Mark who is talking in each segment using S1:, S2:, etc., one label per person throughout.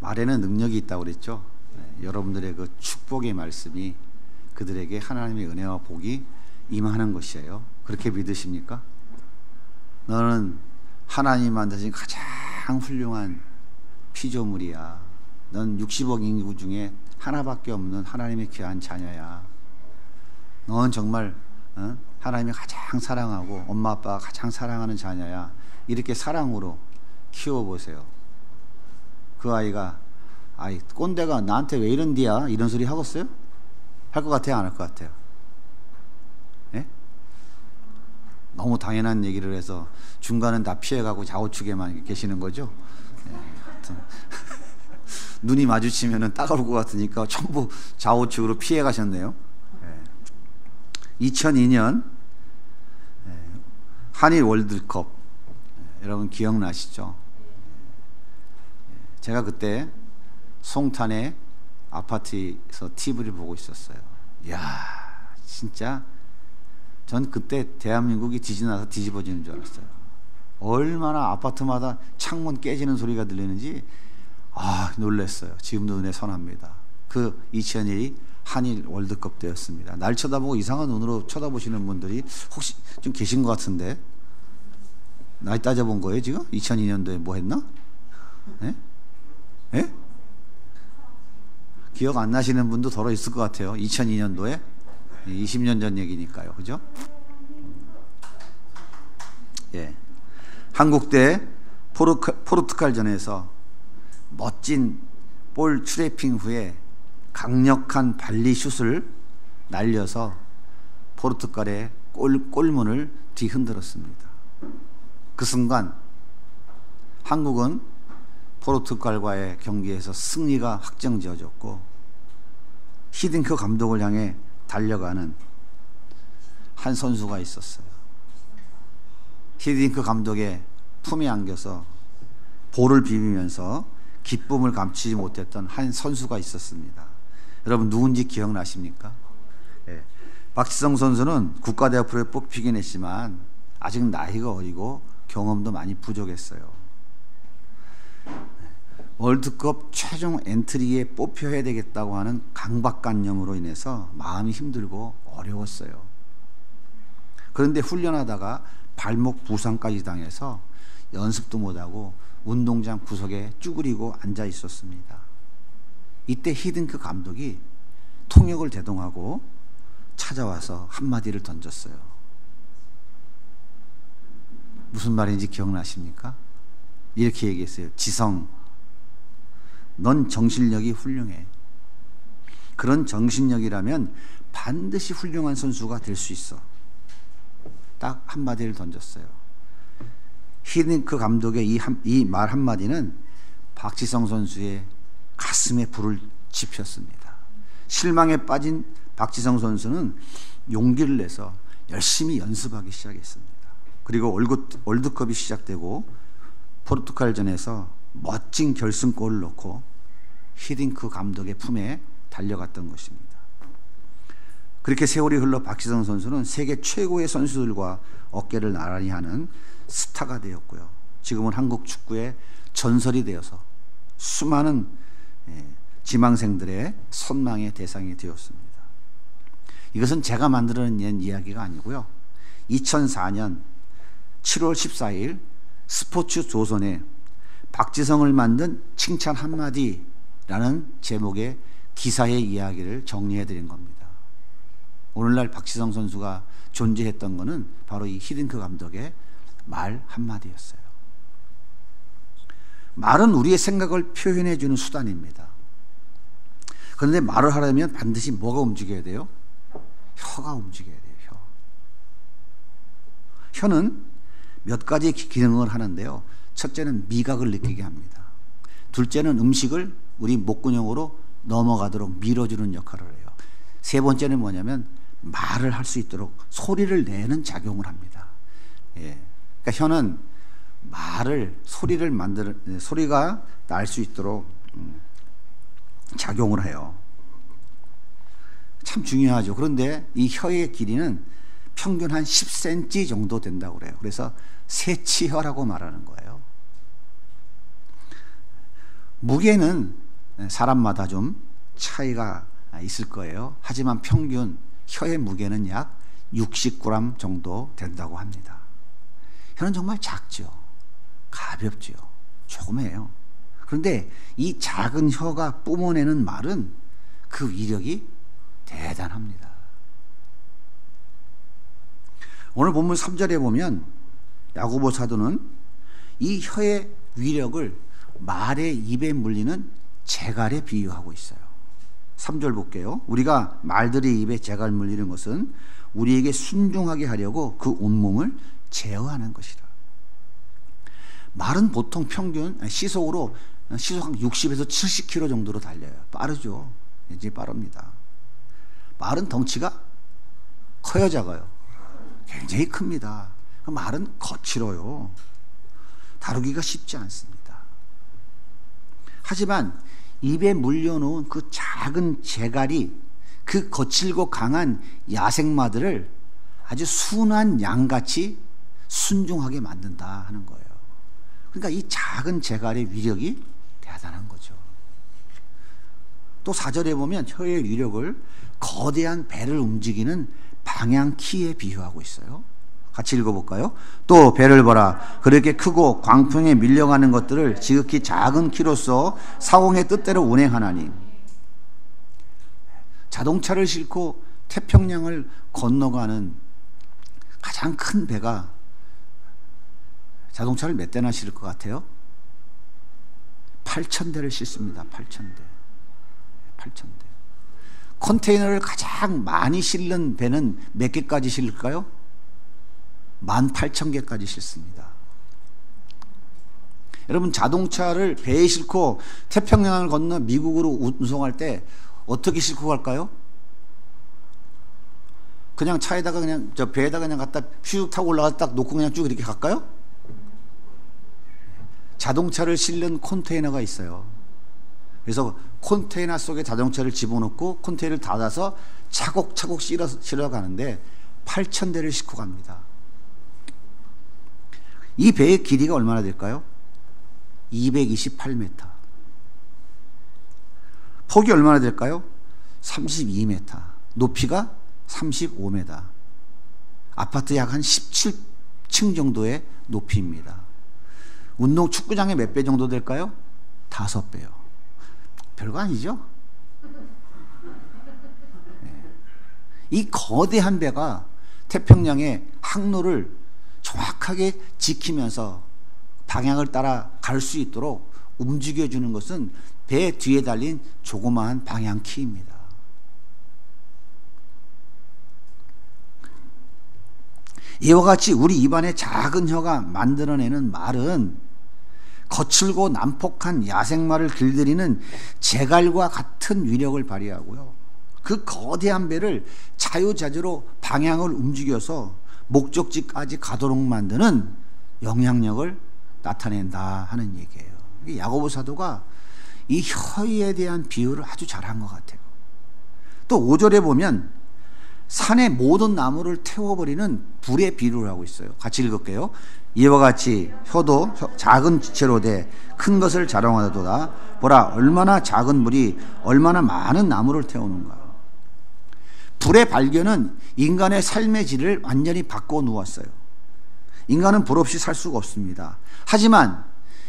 S1: 말에는 능력이 있다고 그랬죠. 여러분들의 그 축복의 말씀이 그들에게 하나님의 은혜와 복이 임하는 것이에요. 그렇게 믿으십니까? 너는 하나님 만드신 가장 훌륭한 피조물이야. 넌 60억 인구 중에 하나밖에 없는 하나님의 귀한 자녀야. 넌 정말 하나님이 가장 사랑하고 엄마 아빠가 가장 사랑하는 자녀야. 이렇게 사랑으로 키워보세요. 그 아이가 아이 꼰대가 나한테 왜 이런디야 이런 소리 하겠어요? 할 것 같아요? 안 할 것 같아요? 예? 너무 당연한 얘기를 해서 중간은 다 피해가고 좌우측에만 계시는 거죠? 예, 하여튼 눈이 마주치면 따가울 것 같으니까 전부 좌우측으로 피해 가셨네요. 예. 2002년 한일 월드컵 여러분 기억나시죠? 제가 그때 송탄의 아파트에서 TV를 보고 있었어요. 이야, 진짜 전 그때 대한민국이 지진나서 뒤집어지는 줄 알았어요. 얼마나 아파트마다 창문 깨지는 소리가 들리는지 놀랐어요. 지금도 눈에 선합니다. 그 2002 한일 월드컵 때였습니다. 날 쳐다보고 이상한 눈으로 쳐다보시는 분들이 혹시 좀 계신 것 같은데 나이 따져본 거예요 지금? 2002년도에 뭐 했나? 예? 예? 기억 안 나시는 분도 덜어 있을 것 같아요. 2002년도에 20년 전 얘기니까요. 그죠? 예. 한국 대 포르투갈전에서 멋진 볼 트래핑 후에 강력한 발리 슛을 날려서 포르투갈의 골문을 뒤흔들었습니다. 그 순간 한국은 포르투갈과의 경기에서 승리가 확정지어졌고 히딩크 감독을 향해 달려가는 한 선수가 있었어요. 히딩크 감독의 품에 안겨서 볼을 비비면서 기쁨을 감추지 못했던 한 선수가 있었습니다. 여러분 누군지 기억나십니까? 네. 박지성 선수는 국가대표에 뽑히긴 했지만 아직 나이가 어리고 경험도 많이 부족했어요. 월드컵 최종 엔트리에 뽑혀야 되겠다고 하는 강박관념으로 인해서 마음이 힘들고 어려웠어요. 그런데 훈련하다가 발목 부상까지 당해서 연습도 못하고 운동장 구석에 쭈그리고 앉아 있었습니다. 이때 히딩크 감독이 통역을 대동하고 찾아와서 한마디를 던졌어요. 무슨 말인지 기억나십니까? 이렇게 얘기했어요. 지성, 넌 정신력이 훌륭해. 그런 정신력이라면 반드시 훌륭한 선수가 될 수 있어. 딱 한마디를 던졌어요. 히딩크 감독의 이 말 한마디는 박지성 선수의 가슴에 불을 지폈습니다. 실망에 빠진 박지성 선수는 용기를 내서 열심히 연습하기 시작했습니다. 그리고 월드컵이 시작되고 포르투갈전에서 멋진 결승골을 넣고 히딩크 감독의 품에 달려갔던 것입니다. 그렇게 세월이 흘러 박지성 선수는 세계 최고의 선수들과 어깨를 나란히 하는 스타가 되었고요. 지금은 한국 축구의 전설이 되어서 수많은 지망생들의 선망의 대상이 되었습니다. 이것은 제가 만들어낸 이야기가 아니고요. 2004년 7월 14일 스포츠 조선에 박지성을 만든 칭찬 한마디라는 제목의 기사의 이야기를 정리해드린 겁니다. 오늘날 박지성 선수가 존재했던 것은 바로 이 히딩크 감독의 말 한마디였어요. 말은 우리의 생각을 표현해주는 수단입니다. 그런데 말을 하려면 반드시 뭐가 움직여야 돼요? 혀가 움직여야 돼요. 혀는 몇 가지 기능을 하는데요. 첫째는 미각을 느끼게 합니다. 둘째는 음식을 우리 목구멍으로 넘어가도록 밀어주는 역할을 해요. 세 번째는 뭐냐면 말을 할 수 있도록 소리를 내는 작용을 합니다. 예. 그러니까 혀는 소리가 날 수 있도록 작용을 해요. 참 중요하죠. 그런데 이 혀의 길이는 평균 한 10cm 정도 된다고 그래요. 그래서 새치혀라고 말하는 거예요. 무게는 사람마다 좀 차이가 있을 거예요. 하지만 평균 혀의 무게는 약 60g 정도 된다고 합니다. 혀는 정말 작죠. 가볍죠. 조그매요. 그런데 이 작은 혀가 뿜어내는 말은 그 위력이 대단합니다. 오늘 본문 3절에 보면 야고보 사도는 이 혀의 위력을 말의 입에 물리는 재갈에 비유하고 있어요. 3절 볼게요. 우리가 말들의 입에 재갈 물리는 것은 우리에게 순종하게 하려고 그 온몸을 제어하는 것이라. 말은 보통 평균 시속으로 시속 한 60에서 70km 정도로 달려요. 빠르죠. 굉장히 빠릅니다. 말은 덩치가 커요, 작아요? 굉장히 큽니다. 말은 거칠어요. 다루기가 쉽지 않습니다. 하지만 입에 물려놓은 그 작은 재갈이 그 거칠고 강한 야생마들을 아주 순한 양같이 순종하게 만든다 하는 거예요. 그러니까 이 작은 재갈의 위력이 대단한 거죠. 또 4절에 보면 혀의 위력을 거대한 배를 움직이는 방향키에 비유하고 있어요. 같이 읽어볼까요? 또 배를 보라. 그렇게 크고 광풍에 밀려가는 것들을 지극히 작은 키로서 사공의 뜻대로 운행하나니. 자동차를 싣고 태평양을 건너가는 가장 큰 배가 자동차를 몇 대나 실을 것 같아요? 8,000대를 싣습니다. 8,000대. 8,000대. 컨테이너를 가장 많이 실는 배는 몇 개까지 실을까요? 18,000개까지 싣습니다. 여러분, 자동차를 배에 싣고 태평양을 건너 미국으로 운송할 때 어떻게 싣고 갈까요? 그냥 차에다가 그냥 저 배에다가 그냥 갖다 휙 타고 올라가서 딱 놓고 그냥 쭉 이렇게 갈까요? 자동차를 실는 컨테이너가 있어요. 그래서 컨테이너 속에 자동차를 집어넣고 컨테이너를 닫아서 차곡차곡 실어 가는데 8,000대를 싣고 갑니다. 이 배의 길이가 얼마나 될까요? 228m. 폭이 얼마나 될까요? 32m. 높이가 35m. 아파트 약 한 17층 정도의 높이입니다. 운동 축구장의 몇 배 정도 될까요? 5배요. 별거 아니죠? 이 거대한 배가 태평양의 항로를 정확하게 지키면서 방향을 따라 갈 수 있도록 움직여주는 것은 배 뒤에 달린 조그마한 방향키입니다. 이와 같이 우리 입안의 작은 혀가 만들어내는 말은 거칠고 난폭한 야생마를 길들이는 재갈과 같은 위력을 발휘하고요. 그 거대한 배를 자유자재로 방향을 움직여서 목적지까지 가도록 만드는 영향력을 나타낸다 하는 얘기예요. 야고보 사도가 이 혀에 대한 비유를 아주 잘한 것 같아요. 또 5절에 보면 산의 모든 나무를 태워버리는 불의 비유를 하고 있어요. 같이 읽을게요. 이와 같이 혀도 작은 지체로 돼 큰 것을 자랑하도다. 보라, 얼마나 작은 불이 얼마나 많은 나무를 태우는가. 불의 발견은 인간의 삶의 질을 완전히 바꿔 놓았어요. 인간은 불 없이 살 수가 없습니다. 하지만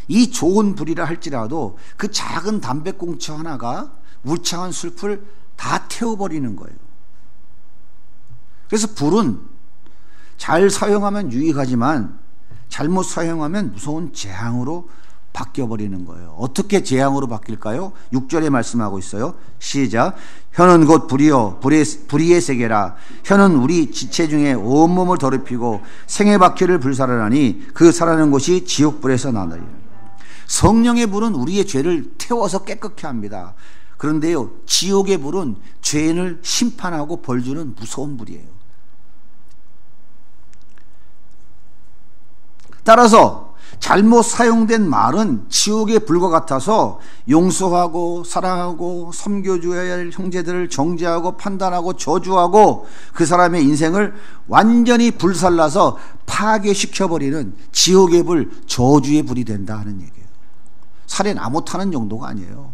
S1: 이 좋은 불이라 할지라도 그 작은 담배꽁초 하나가 울창한 숲을 다 태워버리는 거예요. 그래서 불은 잘 사용하면 유익하지만 잘못 사용하면 무서운 재앙으로 바뀌어버리는 거예요. 어떻게 재앙으로 바뀔까요? 6절에 말씀하고 있어요. 시작. 혀는 곧 불이요 불의의 세계라. 혀는 우리 지체 중에 온몸을 더럽히고 생의 바퀴를 불살하나니 그 살아는 곳이 지옥불에서 나나요. 성령의 불은 우리의 죄를 태워서 깨끗게 합니다. 그런데요, 지옥의 불은 죄인을 심판하고 벌주는 무서운 불이에요. 따라서 잘못 사용된 말은 지옥의 불과 같아서 용서하고 사랑하고 섬겨줘야 할 형제들을 정죄하고 판단하고 저주하고 그 사람의 인생을 완전히 불살라서 파괴시켜버리는 지옥의 불, 저주의 불이 된다 하는 얘기예요. 살에 못하는 정도가 아니에요.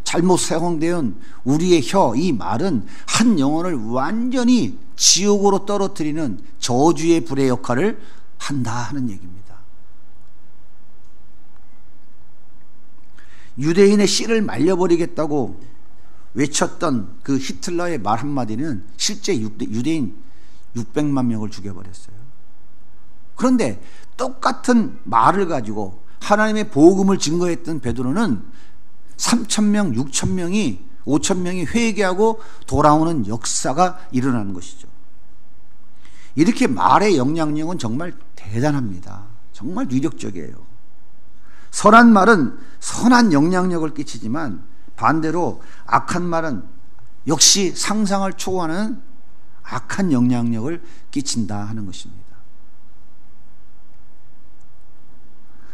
S1: 잘못 사용된 우리의 혀, 이 말은 한 영혼을 완전히 지옥으로 떨어뜨리는 저주의 불의 역할을 한다 하는 얘기입니다. 유대인의 씨를 말려버리겠다고 외쳤던 그 히틀러의 말 한마디는 실제 유대인 600만 명을 죽여버렸어요. 그런데 똑같은 말을 가지고 하나님의 복음을 증거했던 베드로는 3,000명, 6,000명이 5,000명이 회개하고 돌아오는 역사가 일어나는 것이죠. 이렇게 말의 영향력은 정말 대단합니다. 정말 위력적이에요. 선한 말은 선한 영향력을 끼치지만 반대로 악한 말은 역시 상상을 초월하는 악한 영향력을 끼친다 하는 것입니다.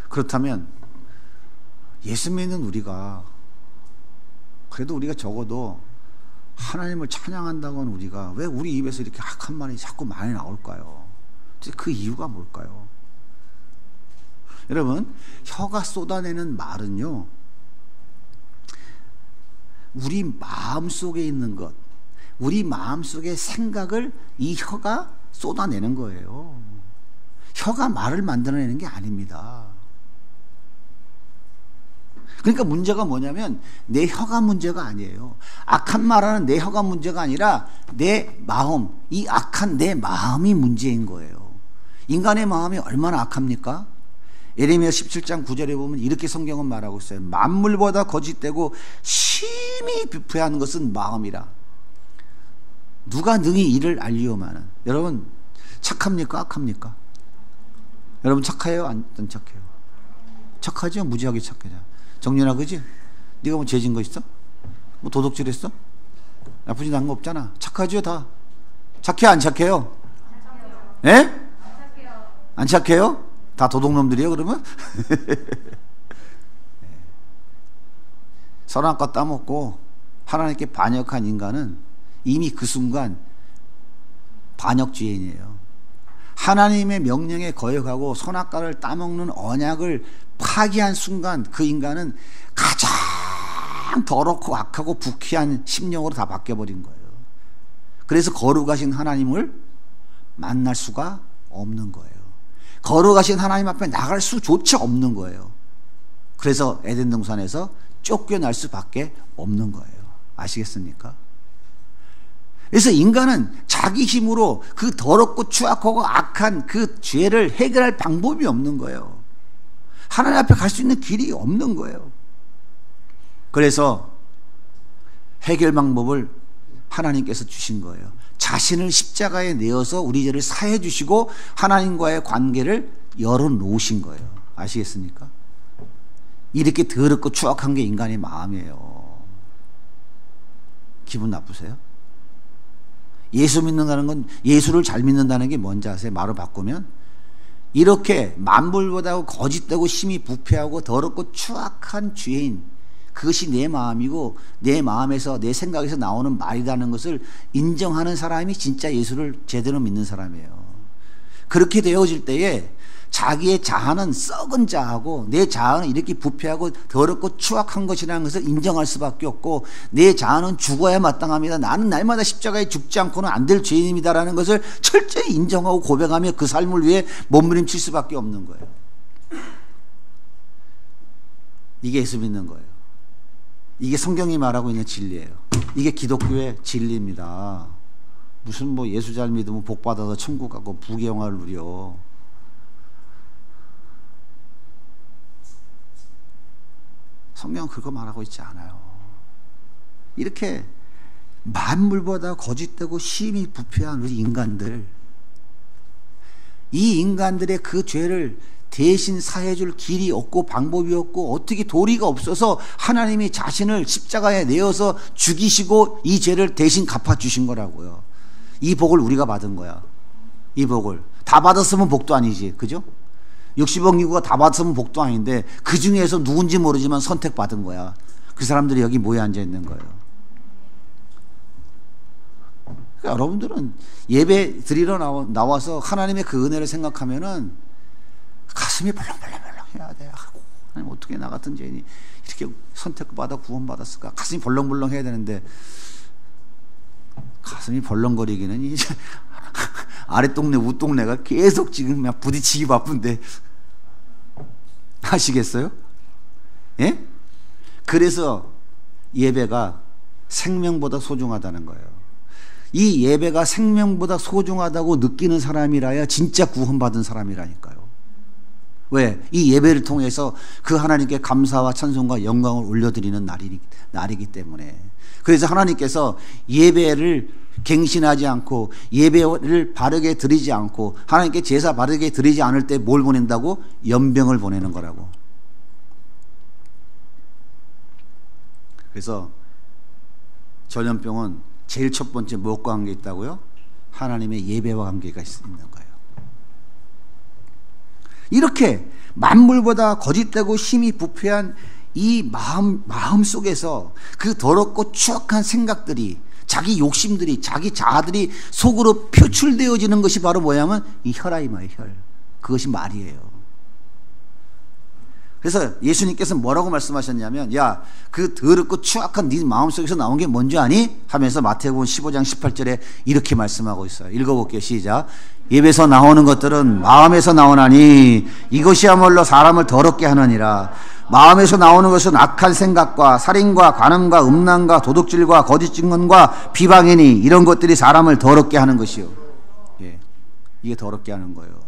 S1: 그렇다면 예수 믿는 우리가 그래도 우리가 적어도 하나님을 찬양한다고 하는 우리가 왜 우리 입에서 이렇게 악한 말이 자꾸 많이 나올까요? 그 이유가 뭘까요? 여러분, 혀가 쏟아내는 말은요, 우리 마음속에 있는 것, 우리 마음속의 생각을 이 혀가 쏟아내는 거예요. 혀가 말을 만들어내는 게 아닙니다. 그러니까 문제가 뭐냐면 내 혀가 문제가 아니에요. 악한 말하는 내 혀가 문제가 아니라 내 마음, 이 악한 내 마음이 문제인 거예요. 인간의 마음이 얼마나 악합니까? 예레미야 17장 9절에 보면 이렇게 성경은 말하고 있어요. 만물보다 거짓되고 심히 부패한 것은 마음이라. 누가 능히 이를 알리오마는. 여러분 착합니까? 악합니까? 여러분 착해요? 안 착해요? 착하죠? 무지하게 착하죠. 정윤아, 그지? 네가 뭐 죄진 거 있어? 뭐 도둑질 했어? 나쁘진 않은 거 없잖아. 착하죠, 다. 착해, 안 착해요? 예? 안 착해요? 다 도둑놈들이에요, 그러면? 선한 것 따먹고 하나님께 반역한 인간은 이미 그 순간 반역죄인이에요. 하나님의 명령에 거역하고 선악과를 따먹는 언약을 파기한 순간 그 인간은 가장 더럽고 악하고 부귀한 심령으로 다 바뀌어버린 거예요. 그래서 거룩하신 하나님을 만날 수가 없는 거예요. 거룩하신 하나님 앞에 나갈 수조차 없는 거예요. 그래서 에덴 동산에서 쫓겨날 수밖에 없는 거예요. 아시겠습니까? 그래서 인간은 자기 힘으로 그 더럽고 추악하고 악한 그 죄를 해결할 방법이 없는 거예요. 하나님 앞에 갈 수 있는 길이 없는 거예요. 그래서 해결 방법을 하나님께서 주신 거예요. 자신을 십자가에 내어서 우리 죄를 사해 주시고 하나님과의 관계를 열어놓으신 거예요. 아시겠습니까? 이렇게 더럽고 추악한 게 인간의 마음이에요. 기분 나쁘세요? 예수 믿는다는 건, 예수를 잘 믿는다는 게 뭔지 아세요? 말을 바꾸면 이렇게 만물보다 거짓되고 심히 부패하고 더럽고 추악한 죄인, 그것이 내 마음이고 내 마음에서 내 생각에서 나오는 말이라는 것을 인정하는 사람이 진짜 예수를 제대로 믿는 사람이에요. 그렇게 되어질 때에 자기의 자아는 썩은 자아고 내 자아는 이렇게 부패하고 더럽고 추악한 것이라는 것을 인정할 수밖에 없고 내 자아는 죽어야 마땅합니다. 나는 날마다 십자가에 죽지 않고는 안 될 죄인입니다라는 것을 철저히 인정하고 고백하며 그 삶을 위해 몸부림칠 수밖에 없는 거예요. 이게 예수 믿는 거예요. 이게 성경이 말하고 있는 진리예요. 이게 기독교의 진리입니다. 무슨 뭐 예수 잘 믿으면 복 받아서 천국 가고 부귀영화를 누려. 성경은 그거 말하고 있지 않아요. 이렇게 만물보다 거짓되고 심히 부패한 우리 인간들, 이 인간들의 그 죄를 대신 사해줄 길이 없고 방법이 없고 어떻게 도리가 없어서 하나님이 자신을 십자가에 내어서 죽이시고 이 죄를 대신 갚아주신 거라고요. 이 복을 우리가 받은 거야. 이 복을 다 받았으면 복도 아니지, 그죠? 60억 인구가 다 받았으면 복도 아닌데 그 중에서 누군지 모르지만 선택받은 거야. 그 사람들이 여기 모여 앉아 있는 거예요. 그러니까 여러분들은 예배 드리러 나와서 하나님의 그 은혜를 생각하면은 가슴이 벌렁벌렁 해야 돼. 하나님 어떻게 나 같은 죄인이 이렇게 선택받아 구원받았을까? 가슴이 벌렁벌렁 해야 되는데 가슴이 벌렁거리기는 이제 아랫동네 윗동네가 계속 지금 그냥 부딪히기 바쁜데 아시겠어요? 예? 그래서 예배가 생명보다 소중하다는 거예요. 이 예배가 생명보다 소중하다고 느끼는 사람이라야 진짜 구원받은 사람이라니까요. 왜? 이 예배를 통해서 그 하나님께 감사와 찬송과 영광을 올려드리는 날이기 때문에. 그래서 하나님께서 예배를 갱신하지 않고 예배를 바르게 드리지 않고 하나님께 제사 바르게 드리지 않을 때 뭘 보낸다고? 연병을 보내는 거라고. 그래서 전염병은 제일 첫 번째 무엇과 관계 있다고요? 하나님의 예배와 관계가 있는 거예요. 이렇게 만물보다 거짓되고 힘이 부패한 이 마음 속에서 그 더럽고 추악한 생각들이, 자기 욕심들이, 자기 자아들이 속으로 표출되어지는 것이 바로 뭐냐면 이 혈아 이 말이에요. 혈. 그것이 말이에요. 그래서 예수님께서 뭐라고 말씀하셨냐면, 야, 그 더럽고 추악한 네 마음속에서 나온 게 뭔지 아니? 하면서 마태복음 15장 18절에 이렇게 말씀하고 있어요. 읽어볼게요. 시작. 입에서 나오는 것들은 마음에서 나오나니 이것이야말로 사람을 더럽게 하느니라. 마음에서 나오는 것은 악한 생각과 살인과 간음과 음란과 도둑질과 거짓 증언과 비방이니 이런 것들이 사람을 더럽게 하는 것이요. 예, 이게 더럽게 하는 거예요.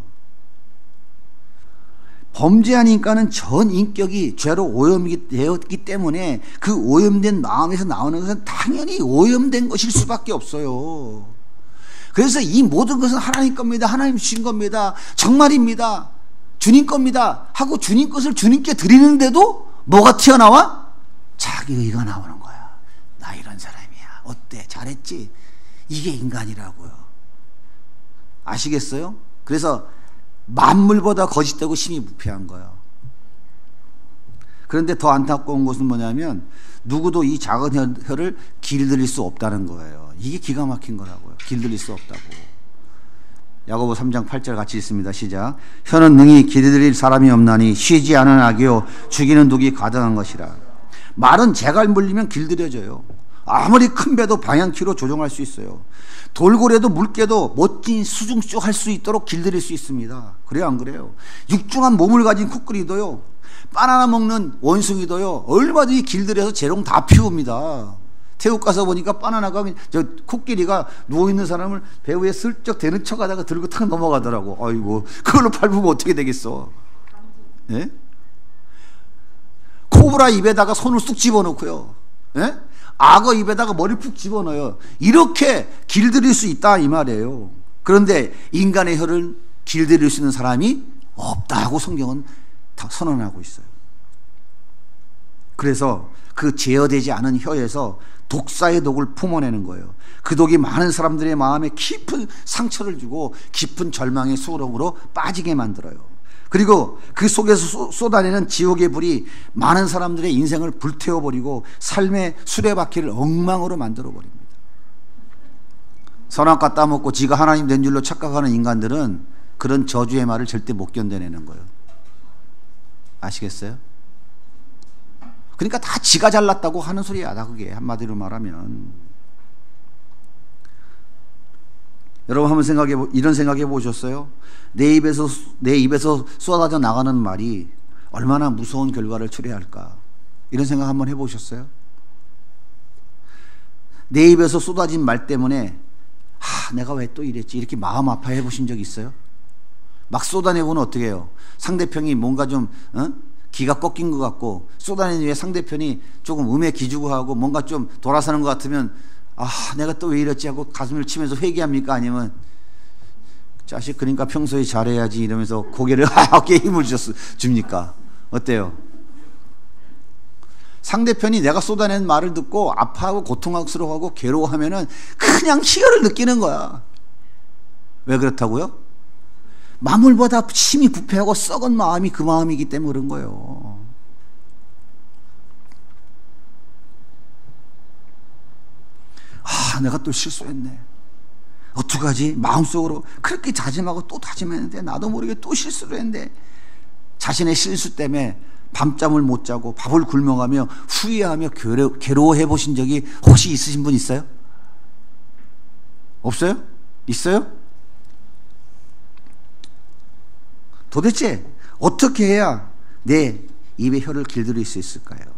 S1: 범죄한 인간은 전 인격이 죄로 오염이 되었기 때문에 그 오염된 마음에서 나오는 것은 당연히 오염된 것일 수밖에 없어요. 그래서 이 모든 것은 하나님 겁니다. 하나님 주신 겁니다. 정말입니다. 주님 겁니다. 하고 주님 것을 주님께 드리는데도 뭐가 튀어나와? 자기 의가 나오는 거야. 나 이런 사람이야. 어때? 잘했지? 이게 인간이라고요. 아시겠어요? 그래서 만물보다 거짓되고 힘이 부패한 거예요. 그런데 더 안타까운 것은 뭐냐면 누구도 이 작은 혀를 길들일 수 없다는 거예요. 이게 기가 막힌 거라고요. 길들일 수 없다고. 야고보 3장 8절 같이 읽습니다. 시작. 혀는 능히 길들일 사람이 없나니 쉬지 않은 악이요 죽이는 독이 가득한 것이라. 말은 재갈 물리면 길들여져요. 아무리 큰 배도 방향키로 조종할 수 있어요. 돌고래도 물개도 멋진 수중쇼 할 수 있도록 길들일 수 있습니다. 그래요, 안 그래요? 육중한 몸을 가진 코끼리도요, 바나나 먹는 원숭이도요, 얼마든지 길들여서 재롱 다 피웁니다. 태국 가서 보니까 바나나가, 저 코끼리가 누워있는 사람을 배후에 슬쩍 대는 척 하다가 들고 탁 넘어가더라고. 아이고, 그걸로 밟으면 어떻게 되겠어? 예? 코브라 입에다가 손을 쑥 집어넣고요. 예? 악어 입에다가 머리 푹 집어넣어요. 이렇게 길들일 수 있다 이 말이에요. 그런데 인간의 혀를 길들일 수 있는 사람이 없다고 성경은 다 선언하고 있어요. 그래서 그 제어되지 않은 혀에서 독사의 독을 품어내는 거예요. 그 독이 많은 사람들의 마음에 깊은 상처를 주고 깊은 절망의 수렁으로 빠지게 만들어요. 그리고 그 속에서 쏟아내는 지옥의 불이 많은 사람들의 인생을 불태워버리고 삶의 수레바퀴를 엉망으로 만들어버립니다. 선악과 따먹고 지가 하나님 된 줄로 착각하는 인간들은 그런 저주의 말을 절대 못 견뎌내는 거예요. 아시겠어요? 그러니까 다 지가 잘났다고 하는 소리야. 다 그게 한마디로 말하면. 여러분 한번 이런 생각해 보셨어요? 내 입에서 쏟아져 나가는 말이 얼마나 무서운 결과를 초래할까? 이런 생각 한번 해보셨어요? 내 입에서 쏟아진 말 때문에 내가 왜 또 이랬지? 이렇게 마음 아파해 보신 적 있어요? 막 쏟아내고는 어떻게 해요? 상대편이 뭔가 좀 기가 꺾인 것 같고 쏟아낸 후에 상대편이 조금 음에 기주고 하고 뭔가 좀 돌아서는 것 같으면 내가 또 왜 이랬지 하고 가슴을 치면서 회개합니까? 아니면 자식 그러니까 평소에 잘해야지 이러면서 고개를 어깨에 힘을 줍니까? 어때요? 상대편이 내가 쏟아낸 말을 듣고 아파하고 고통스러워하고 괴로워하면은 그냥 희열을 느끼는 거야. 왜 그렇다고요? 만물보다 힘이 부패하고 썩은 마음이 그 마음이기 때문에 그런 거예요. 내가 또 실수했네. 어떡하지? 마음속으로 그렇게 다짐하고 또 다짐했는데 나도 모르게 또 실수를 했는데 자신의 실수 때문에 밤잠을 못 자고 밥을 굶어가며 후회하며 괴로워해 보신 적이 혹시 있으신 분 있어요? 없어요? 있어요? 도대체 어떻게 해야 내 입에 혀를 길들일 수 있을까요?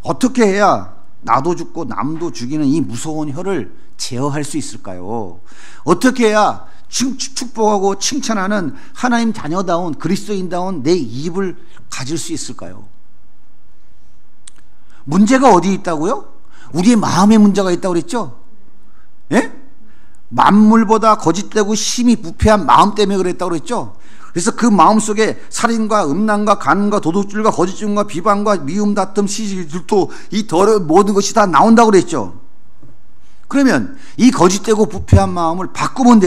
S1: 어떻게 해야 나도 죽고 남도 죽이는 이 무서운 혀를 제어할 수 있을까요? 어떻게 해야 축복하고 칭찬하는 하나님 자녀다운 그리스도인다운 내 입을 가질 수 있을까요? 문제가 어디 있다고요? 우리의 마음에 문제가 있다고 그랬죠? 예? 만물보다 거짓되고 심히 부패한 마음 때문에 그랬다고 그랬죠? 그래서 그 마음 속에 살인과 음란과 간음과 도둑질과 거짓증과 비방과 미움, 다툼, 시기, 질투, 이 더러운 모든 것이 다 나온다고 그랬죠. 그러면 이 거짓되고 부패한 마음을 바꾸면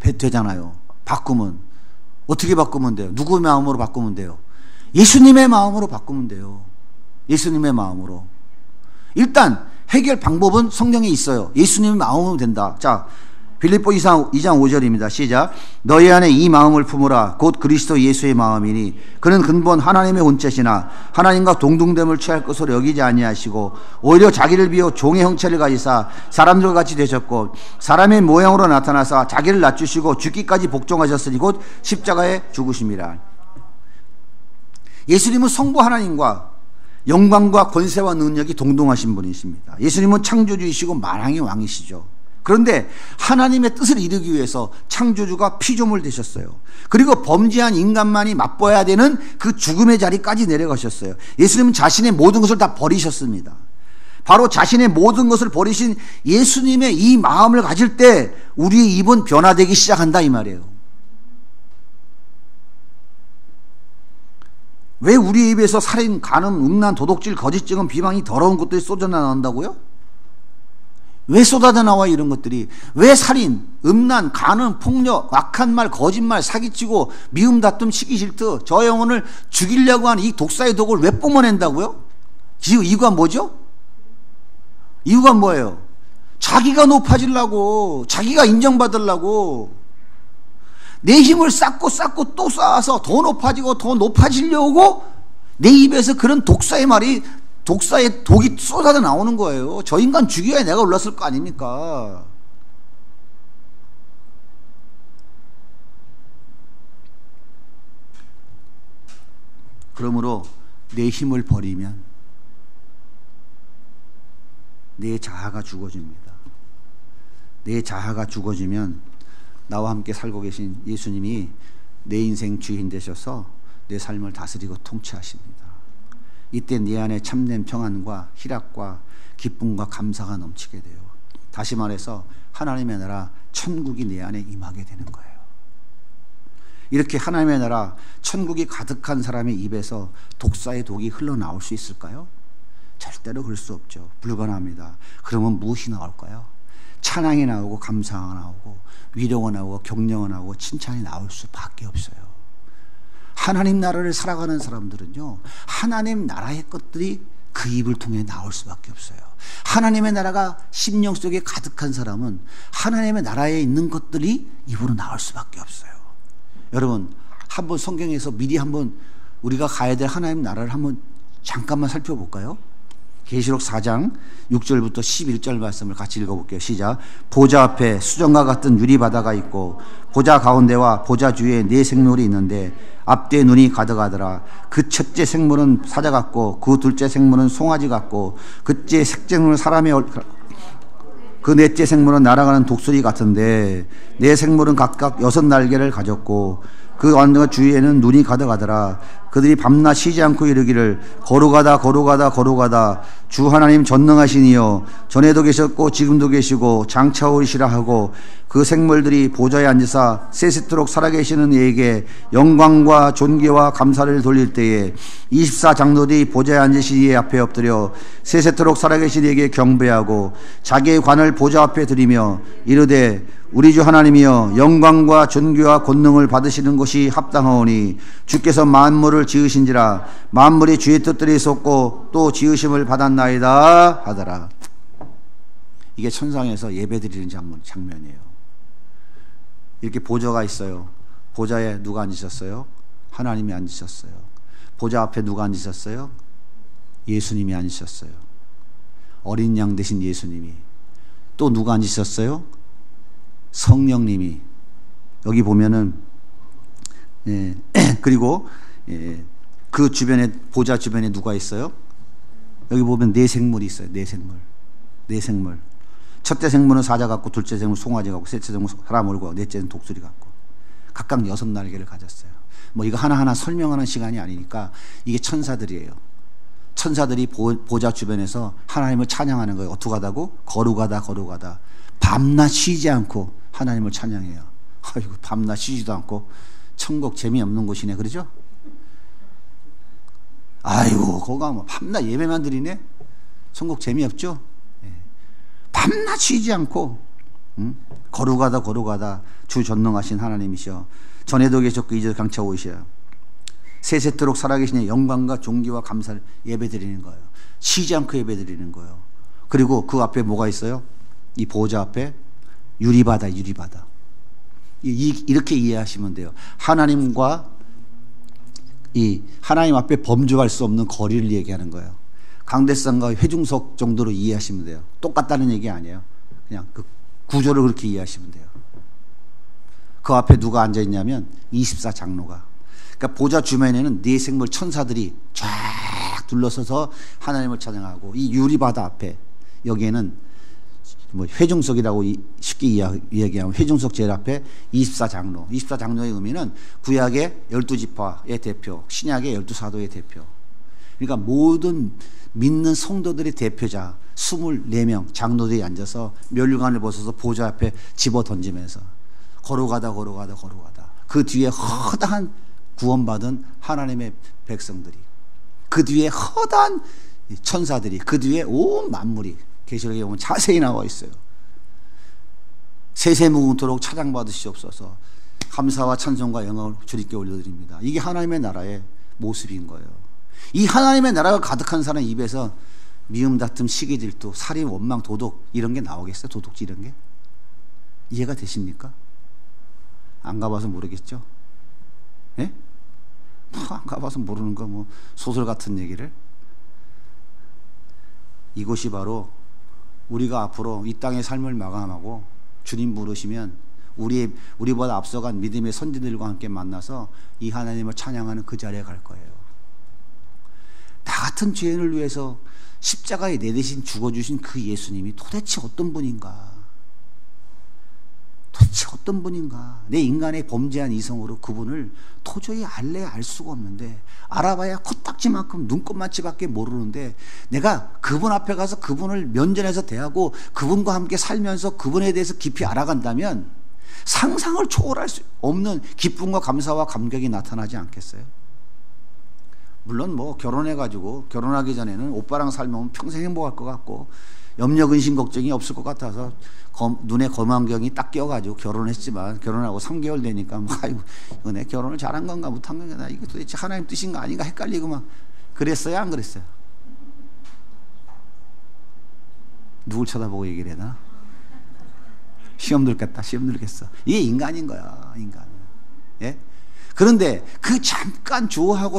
S1: 되잖아요. 바꾸면. 어떻게 바꾸면 돼요? 누구의 마음으로 바꾸면 돼요? 예수님의 마음으로 바꾸면 돼요. 예수님의 마음으로. 일단 해결 방법은 성경에 있어요. 예수님의 마음으로 된다. 자, 빌립보 2장 5절입니다. 시작. 너희 안에 이 마음을 품으라. 곧 그리스도 예수의 마음이니 그는 근본 하나님의 본체시나 하나님과 동등됨을 취할 것으로 여기지 아니하시고 오히려 자기를 비워 종의 형체를 가지사 사람들과 같이 되셨고 사람의 모양으로 나타나사 자기를 낮추시고 죽기까지 복종하셨으니 곧 십자가에 죽으심이라. 예수님은 성부 하나님과 영광과 권세와 능력이 동등하신 분이십니다. 예수님은 창조주이시고 만왕의 왕이시죠. 그런데 하나님의 뜻을 이루기 위해서 창조주가 피조물 되셨어요. 그리고 범죄한 인간만이 맛봐야 되는 그 죽음의 자리까지 내려가셨어요. 예수님은 자신의 모든 것을 다 버리셨습니다. 바로 자신의 모든 것을 버리신 예수님의 이 마음을 가질 때 우리의 입은 변화되기 시작한다 이 말이에요. 왜 우리 입에서 살인, 간음, 음란, 도둑질, 거짓증언, 비방이 더러운 것들이 쏟아나온다고요? 왜 쏟아져 나와 이런 것들이? 왜 살인, 음란, 간음, 폭력, 악한 말, 거짓말, 사기치고 미움, 다툼, 시기, 질투, 저 영혼을 죽이려고 하는 이 독사의 독을 왜 뿜어낸다고요? 이유가 뭐죠? 이유가 뭐예요? 자기가 높아지려고, 자기가 인정받으려고 내 힘을 쌓고 또 쌓아서 더 높아지고 더 높아지려고 내 입에서 그런 독사의 말이, 독사의 독이 쏟아져 나오는 거예요. 저 인간 죽여야 내가 올랐을 거 아닙니까? 그러므로 내 힘을 버리면 내 자아가 죽어집니다. 내 자아가 죽어지면 나와 함께 살고 계신 예수님이 내 인생 주인 되셔서 내 삶을 다스리고 통치하십니다. 이때 네 안에 참된 평안과 희락과 기쁨과 감사가 넘치게 돼요. 다시 말해서 하나님의 나라 천국이 내 안에 임하게 되는 거예요. 이렇게 하나님의 나라 천국이 가득한 사람의 입에서 독사의 독이 흘러나올 수 있을까요? 절대로 그럴 수 없죠. 불가능합니다. 그러면 무엇이 나올까요? 찬양이 나오고 감사가 나오고 위로가 나오고 격려가 나오고 칭찬이 나올 수밖에 없어요. 하나님 나라를 살아가는 사람들은요, 하나님 나라의 것들이 그 입을 통해 나올 수밖에 없어요. 하나님의 나라가 심령 속에 가득한 사람은 하나님의 나라에 있는 것들이 입으로 나올 수밖에 없어요. 여러분, 한번 성경에서 미리 한번 우리가 가야 될 하나님 나라를 한번 잠깐만 살펴볼까요? 계시록 4장 6절부터 11절 말씀을 같이 읽어볼게요. 시작. 보좌 앞에 수정과 같은 유리바다가 있고 보좌 가운데와 보좌 주위에 네 생물이 있는데 앞뒤에 눈이 가득하더라. 그 첫째 생물은 사자 같고 그 둘째 생물은 송아지 같고 그째 색생물은 사람의 그 넷째 생물은 날아가는 독수리 같은데 네 생물은 각각 6날개를 가졌고 그 왕과 주위에는 눈이 가득하더라. 그들이 밤낮 쉬지 않고 이르기를 거룩하다 거룩하다 거룩하다 주 하나님 전능하시니요 전에도 계셨고 지금도 계시고 장차 오시라 하고 그 생물들이 보좌에 앉으사 세세토록 살아계시는 이에게 영광과 존귀와 감사를 돌릴 때에 24장로들이 보좌에 앉으신 이의 앞에 엎드려 세세토록 살아계신 이에게 경배하고 자기의 관을 보좌 앞에 드리며 이르되 우리 주 하나님이여 영광과 존귀와 권능을 받으시는 것이 합당하오니 주께서 만물을 지으신지라 만물이 주의 뜻들이 솟고 또 지으심을 받았나이다 하더라. 이게 천상에서 예배드리는 장면이에요. 이렇게 보좌가 있어요. 보좌에 누가 앉으셨어요? 하나님이 앉으셨어요. 보좌 앞에 누가 앉으셨어요? 예수님이 앉으셨어요. 어린 양 대신 예수님이. 또 누가 앉으셨어요? 성령님이. 여기 보면은 그리고 그 주변에, 보좌 주변에 누가 있어요? 여기 보면 네 생물이 있어요. 네 생물. 첫째 생물은 사자 같고, 둘째 생물은 송아지 같고, 셋째 생물은 사람 얼굴, 넷째는 독수리 같고, 각각 6날개를 가졌어요. 뭐 이거 하나하나 설명하는 시간이 아니니까 이게 천사들이에요. 천사들이 보좌 주변에서 하나님을 찬양하는 거예요. 어떻게 하다고? 거룩하다. 밤낮 쉬지 않고 하나님을 찬양해요. 아이고, 밤낮 쉬지도 않고 천국 재미없는 곳이네, 그러죠? 아이고, 거가 뭐 밤낮 예배만 드리네? 천국 재미없죠? 밤낮 쉬지 않고 거룩하다 주 전능하신 하나님이시여. 전에도 계셨고 이제도 강차 오시여. 세세토록 살아계신 영광과 존귀와 감사를 예배드리는 거예요. 쉬지 않고 예배드리는 거예요. 그리고 그 앞에 뭐가 있어요? 이 보좌 앞에 유리바다. 이렇게 이해하시면 돼요. 하나님과 이 하나님 앞에 범죄할 수 없는 거리를 얘기하는 거예요. 강대상과 회중석 정도로 이해하시면 돼요. 똑같다는 얘기 아니에요. 그냥 그 구조를 그렇게 이해하시면 돼요. 그 앞에 누가 앉아 있냐면 24장로가. 그러니까 보좌 주변에는 네 생물 천사들이 쫙 둘러서서 하나님을 찬양하고, 이 유리바다 앞에, 여기에는 뭐 회중석이라고 쉽게 이야기하면 회중석 제일 앞에 24장로. 24장로의 의미는 구약의 12지파의 대표, 신약의 12사도의 대표. 그러니까 모든 믿는 성도들의 대표자 24명 장로들이 앉아서 멸류관을 벗어서 보좌 앞에 집어 던지면서 거룩하다. 그 뒤에 허다한 구원받은 하나님의 백성들이, 그 뒤에 허다한 천사들이, 그 뒤에 온 만물이 계시록에 보면 자세히 나와 있어요. 세세무궁토록 찬양받으시옵소서. 감사와 찬송과 영광을 주님께 올려드립니다. 이게 하나님의 나라의 모습인 거예요. 이 하나님의 나라가 가득한 사람 입에서 미움, 다툼, 시기, 질투, 살인, 원망, 도덕 이런 게 나오겠어요? 도둑질 이런 게? 이해가 되십니까? 안 가봐서 모르겠죠? 예? 안 가봐서 모르는 거 뭐 소설 같은 얘기를. 이것이 바로 우리가 앞으로 이 땅의 삶을 마감하고 주님 부르시면 우리보다 앞서간 믿음의 선지들과 함께 만나서 이 하나님을 찬양하는 그 자리에 갈 거예요. 나 같은 죄인을 위해서 십자가에 내 대신 죽어주신 그 예수님이 도대체 어떤 분인가? 내 인간의 범죄한 이성으로 그분을 도저히 알 수가 없는데, 알아봐야 코딱지만큼 눈꼽만치밖에 모르는데, 내가 그분 앞에 가서 그분을 면전에서 대하고 그분과 함께 살면서 그분에 대해서 깊이 알아간다면 상상을 초월할 수 없는 기쁨과 감사와 감격이 나타나지 않겠어요? 물론 뭐 결혼해가지고 결혼하기 전에는 오빠랑 살면 평생 행복할 것 같고 염려 근심 걱정이 없을 것 같아서 눈에 검안경이 딱 껴가지고 결혼했지만, 결혼하고 3개월 되니까 뭐 아이고 이거 내 결혼을 잘한 건가 못한 건가, 이게 도대체 하나님 뜻인가 아닌가 헷갈리고 막 그랬어요? 안 그랬어요? 누굴 쳐다보고 얘기를 해나? 시험 들겠어. 이게 인간인 거야, 인간. 예? 그런데 그 잠깐 좋아하고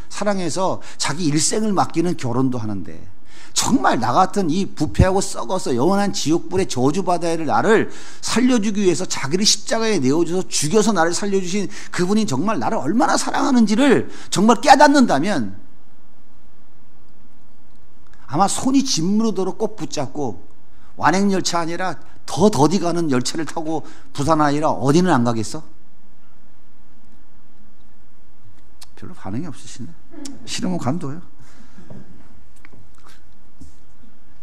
S1: 사랑해서 자기 일생을 맡기는 결혼도 하는데, 정말 나 같은 이 부패하고 썩어서 영원한 지옥불의 저주바다에 나를 살려주기 위해서 자기를 십자가에 내어줘서 죽여서 나를 살려주신 그분이 정말 나를 얼마나 사랑하는지를 정말 깨닫는다면 아마 손이 짓무르도록 꼭 붙잡고 완행열차 아니라 더 더디 가는 열차를 타고 부산 아니라 어디는 안 가겠어? 별로 반응이 없으시네. 싫으면 간둬요.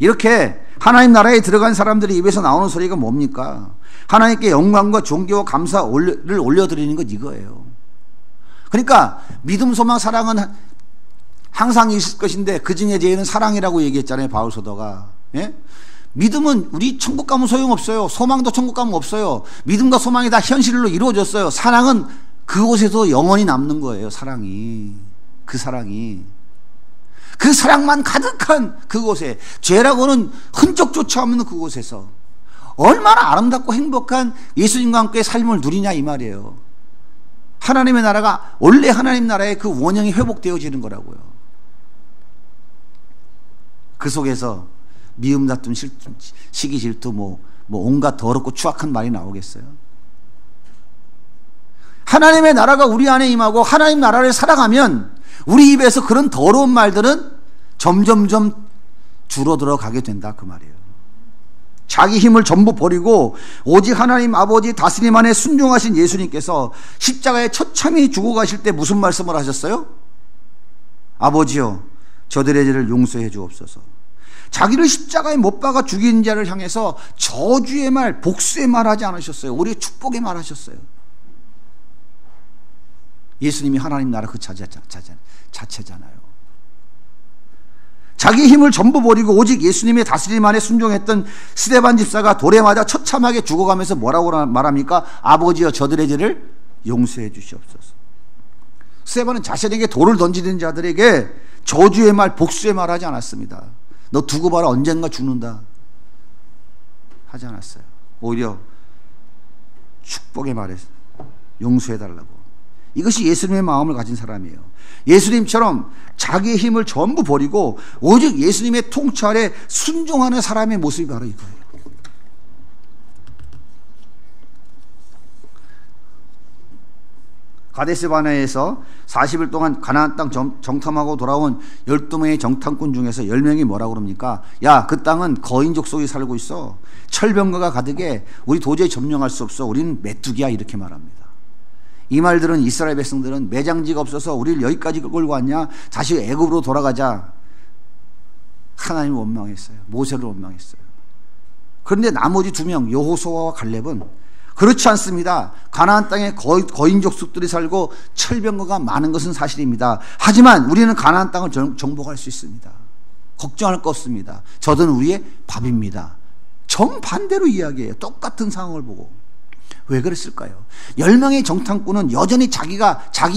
S1: 이렇게 하나님 나라에 들어간 사람들의 입에서 나오는 소리가 뭡니까? 하나님께 영광과 존귀와 감사를 올려드리는 것, 이거예요. 그러니까 믿음, 소망, 사랑은 항상 있을 것인데 그 중에 제일은 사랑이라고 얘기했잖아요, 바울 사도가. 예? 믿음은 우리 천국 가면 소용없어요. 소망도 천국 가면 없어요. 믿음과 소망이 다 현실로 이루어졌어요. 사랑은 그곳에서 영원히 남는 거예요. 사랑이. 그 사랑만 가득한 그곳에, 죄라고는 흔적조차 없는 그곳에서 얼마나 아름답고 행복한 예수님과 함께 삶을 누리냐 이 말이에요. 하나님의 나라가 원래 하나님 나라의 그 원형이 회복되어지는 거라고요. 그 속에서 미움, 다툼, 시기, 질투, 뭐 온갖 더럽고 추악한 말이 나오겠어요? 하나님의 나라가 우리 안에 임하고 하나님 나라를 살아가면 우리 입에서 그런 더러운 말들은 점점점 줄어들어 가게 된다, 그 말이에요. 자기 힘을 전부 버리고 오직 하나님 아버지 다스림 안에 순종하신 예수님께서 십자가에 처참히 죽어가실 때 무슨 말씀을 하셨어요? 아버지여, 저들의 죄를 용서해 주옵소서. 자기를 십자가에 못 박아 죽인 자를 향해서 저주의 말, 복수의 말 하지 않으셨어요. 오히려 축복의 말 하셨어요. 예수님이 하나님 나라 그 자체잖아요. 자기 힘을 전부 버리고 오직 예수님의 다스림 안에 순종했던 스데반 집사가 돌에 맞아 처참하게 죽어가면서 뭐라고 말합니까? 아버지여, 저들의 죄를 용서해 주시옵소서. 스데반은 자신에게 돌을 던지는 자들에게 저주의 말, 복수의 말 하지 않았습니다. 너 두고 봐라, 언젠가 죽는다 하지 않았어요. 오히려 축복의 말에 용서해 달라고. 이것이 예수님의 마음을 가진 사람이에요. 예수님처럼 자기의 힘을 전부 버리고 오직 예수님의 통치 아래 순종하는 사람의 모습이 바로 이거예요. 가데스바네에서 40일 동안 가나안 땅 정탐하고 돌아온 12명의 정탐꾼 중에서 10명이 뭐라고 그럽니까? 야, 그 땅은 거인 족속이 살고 있어. 철병거가 가득해. 우리 도저히 점령할 수 없어. 우리는 메뚜기야, 이렇게 말합니다. 이 말들은 이스라엘 백성들은 매장지가 없어서 우리를 여기까지 끌고 왔냐? 다시 애굽으로 돌아가자. 하나님을 원망했어요. 모세를 원망했어요. 그런데 나머지 2명, 여호수아와 갈렙은 그렇지 않습니다. 가나안 땅에 거인 족속들이 살고 철병거가 많은 것은 사실입니다. 하지만 우리는 가나안 땅을 정복할 수 있습니다. 걱정할 거 없습니다. 저들은 우리의 밥입니다. 정반대로 이야기해요. 똑같은 상황을 보고. 왜 그랬을까요? 10명의 정탐꾼은 여전히 자기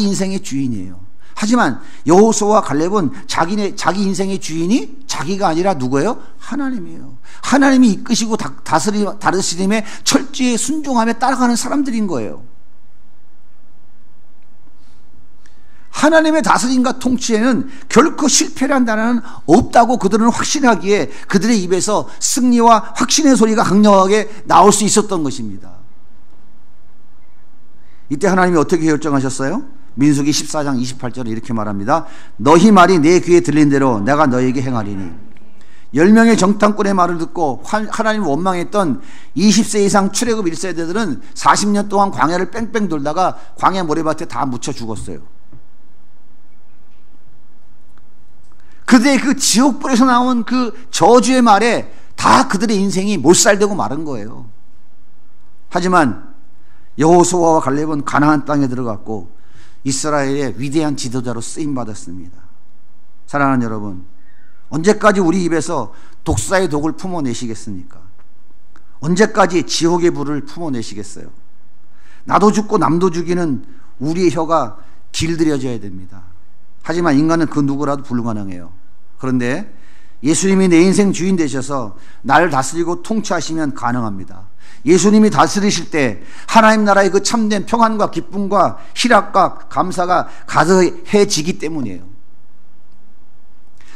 S1: 인생의 주인이에요. 하지만 여호수아와 갈렙은 자기 인생의 주인이 자기가 아니라 누구예요? 하나님이에요. 하나님이 이끄시고 다스림에 철저히 순종하며 따라가는 사람들인 거예요. 하나님의 다스림과 통치에는 결코 실패란 단어는 없다고 그들은 확신하기에 그들의 입에서 승리와 확신의 소리가 강력하게 나올 수 있었던 것입니다. 이때 하나님이 어떻게 결정하셨어요? 민수기 14장 28절에 이렇게 말합니다. 너희 말이 내 귀에 들린 대로 내가 너에게 행하리니. 10명의 정탐꾼의 말을 듣고 하나님을 원망했던 20세 이상 출애굽 1세대들은 40년 동안 광야를 뺑뺑 돌다가 광야 모래밭에 다 묻혀 죽었어요. 그들의 그 지옥불에서 나온 그 저주의 말에 다 그들의 인생이 몰살되고 마른 거예요. 하지만 여호수아와 갈렙은 가나안 땅에 들어갔고 이스라엘의 위대한 지도자로 쓰임받았습니다. 사랑하는 여러분, 언제까지 우리 입에서 독사의 독을 품어내시겠습니까? 언제까지 지옥의 불을 품어내시겠어요? 나도 죽고 남도 죽이는 우리의 혀가 길들여져야 됩니다. 하지만 인간은 그 누구라도 불가능해요. 그런데 예수님이 내 인생 주인 되셔서 나를 다스리고 통치하시면 가능합니다. 예수님이 다스리실 때 하나님 나라의 그 참된 평안과 기쁨과 희락과 감사가 가득해지기 때문이에요.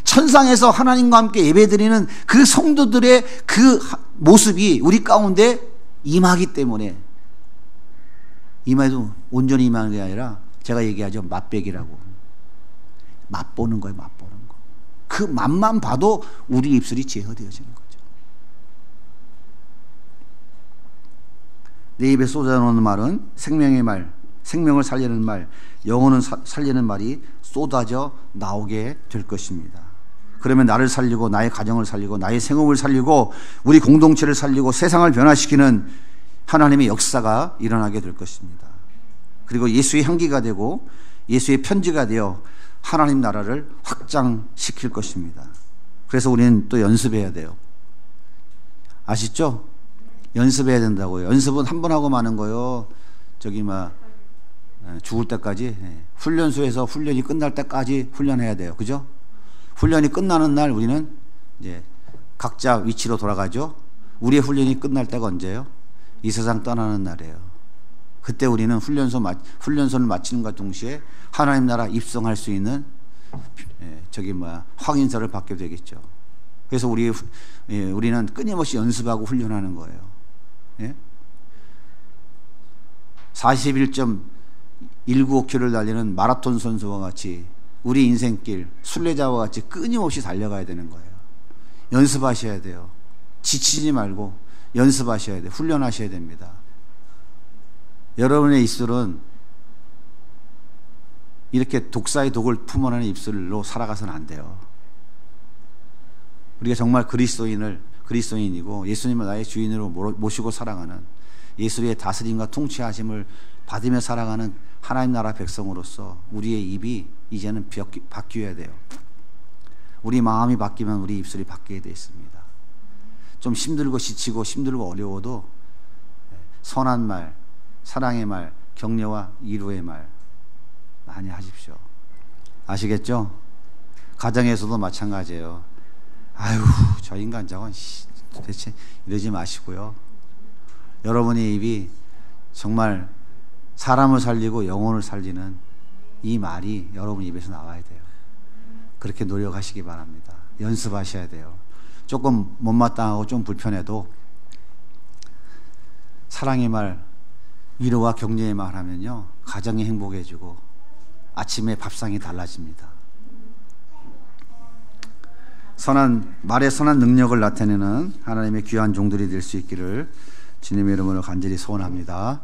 S1: 천상에서 하나님과 함께 예배드리는 그 성도들의 그 모습이 우리 가운데 임하기 때문에, 임해도 온전히 임하는 게 아니라 제가 얘기하죠, 맛배기라고. 맛보는 거예요. 맛보는 거. 그 맛만 봐도 우리 입술이 제어되어지는 거죠. 내 입에 쏟아놓는 말은 생명의 말, 생명을 살리는 말, 영혼을 살리는 말이 쏟아져 나오게 될 것입니다. 그러면 나를 살리고 나의 가정을 살리고 나의 생업을 살리고 우리 공동체를 살리고 세상을 변화시키는 하나님의 역사가 일어나게 될 것입니다. 그리고 예수의 향기가 되고 예수의 편지가 되어 하나님 나라를 확장시킬 것입니다. 그래서 우리는 또 연습해야 돼요. 아시죠? 연습해야 된다고요. 연습은 한 번 하고 마는 거요. 죽을 때까지, 훈련소에서 훈련이 끝날 때까지 훈련해야 돼요. 그죠? 훈련이 끝나는 날 우리는 이제 각자 위치로 돌아가죠. 우리의 훈련이 끝날 때가 언제예요? 이 세상 떠나는 날이에요. 그때 우리는 훈련소를 마치는과 동시에 하나님 나라 입성할 수 있는 확인서를 받게 되겠죠. 그래서 우리는 끊임없이 연습하고 훈련하는 거예요. 예? 41.195km를 달리는 마라톤 선수와 같이 우리 인생길 순례자와 같이 끊임없이 달려가야 되는 거예요. 연습하셔야 돼요. 지치지 말고 연습하셔야 돼요. 훈련하셔야 됩니다. 여러분의 입술은 이렇게 독사의 독을 품어내는 입술로 살아가서는 안 돼요. 우리가 정말 그리스도인이고 예수님을 나의 주인으로 모시고 살아가는 예수의 다스림과 통치하심을 받으며 살아가는 하나님 나라 백성으로서 우리의 입이 이제는 바뀌어야 돼요. 우리 마음이 바뀌면 우리 입술이 바뀌게 되어 있습니다. 좀 힘들고 지치고 힘들고 어려워도 선한 말, 사랑의 말, 격려와 위로의 말 많이 하십시오. 아시겠죠? 가정에서도 마찬가지예요. 아유, 저 인간 저건 도대체 이러지 마시고요. 여러분의 입이 정말 사람을 살리고 영혼을 살리는 이 말이 여러분 입에서 나와야 돼요. 그렇게 노력하시기 바랍니다. 연습하셔야 돼요. 조금 못마땅하고 좀 불편해도 사랑의 말, 위로와 격려의 말 하면요, 가정이 행복해지고 아침에 밥상이 달라집니다. 말의 선한 능력을 나타내는 하나님의 귀한 종들이 될 수 있기를 주님의 이름으로 간절히 소원합니다.